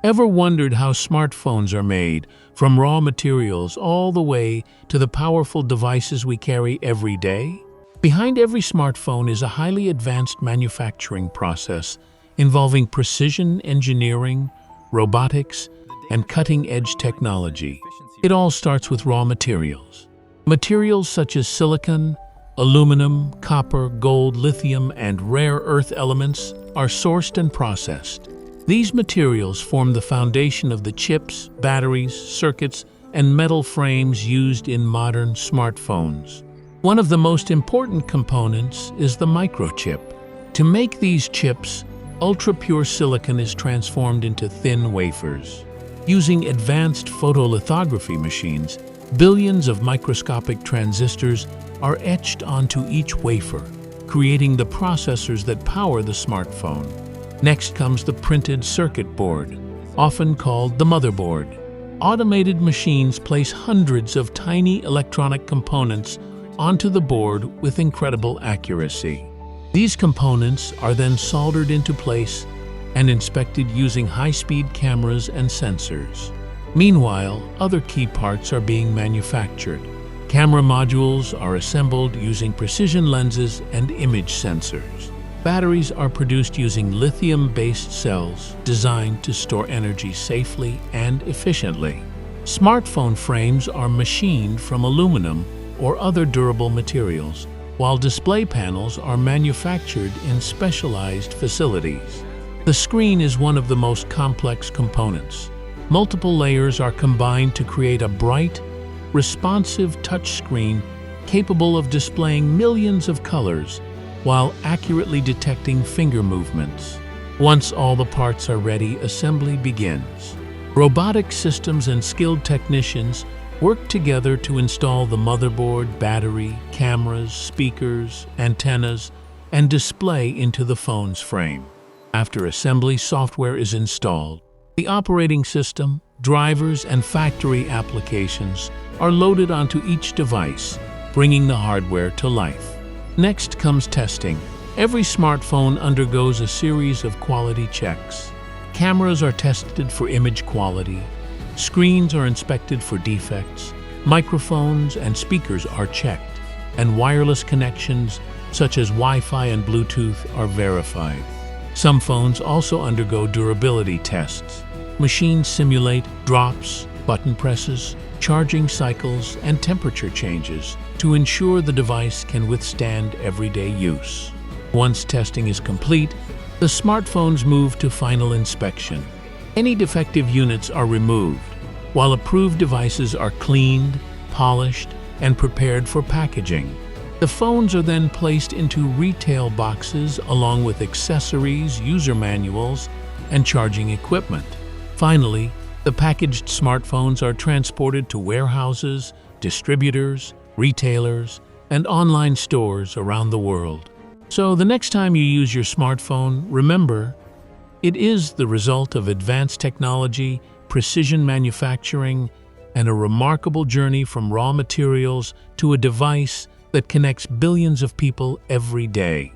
Ever wondered how smartphones are made, from raw materials all the way to the powerful devices we carry every day? Behind every smartphone is a highly advanced manufacturing process involving precision engineering, robotics, and cutting-edge technology. It all starts with raw materials. Materials such as silicon, aluminum, copper, gold, lithium, and rare earth elements are sourced and processed. These materials form the foundation of the chips, batteries, circuits, and metal frames used in modern smartphones. One of the most important components is the microchip. To make these chips, ultra-pure silicon is transformed into thin wafers. Using advanced photolithography machines, billions of microscopic transistors are etched onto each wafer, creating the processors that power the smartphone. Next comes the printed circuit board, often called the motherboard. Automated machines place hundreds of tiny electronic components onto the board with incredible accuracy. These components are then soldered into place and inspected using high-speed cameras and sensors. Meanwhile, other key parts are being manufactured. Camera modules are assembled using precision lenses and image sensors. Batteries are produced using lithium-based cells designed to store energy safely and efficiently. Smartphone frames are machined from aluminum or other durable materials, while display panels are manufactured in specialized facilities. The screen is one of the most complex components. Multiple layers are combined to create a bright, responsive touchscreen capable of displaying millions of colors while accurately detecting finger movements. Once all the parts are ready, assembly begins. Robotic systems and skilled technicians work together to install the motherboard, battery, cameras, speakers, antennas, and display into the phone's frame. After assembly, software is installed. The operating system, drivers, and factory applications are loaded onto each device, bringing the hardware to life. Next comes testing. Every smartphone undergoes a series of quality checks. Cameras are tested for image quality, screens are inspected for defects, microphones and speakers are checked, and wireless connections such as Wi-Fi and Bluetooth are verified. Some phones also undergo durability tests. Machines simulate drops, button presses, charging cycles, and temperature changes to ensure the device can withstand everyday use. Once testing is complete, the smartphones move to final inspection. Any defective units are removed, while approved devices are cleaned, polished, and prepared for packaging. The phones are then placed into retail boxes along with accessories, user manuals, and charging equipment. Finally, the packaged smartphones are transported to warehouses, distributors, retailers, and online stores around the world. So the next time you use your smartphone, remember, it is the result of advanced technology, precision manufacturing, and a remarkable journey from raw materials to a device that connects billions of people every day.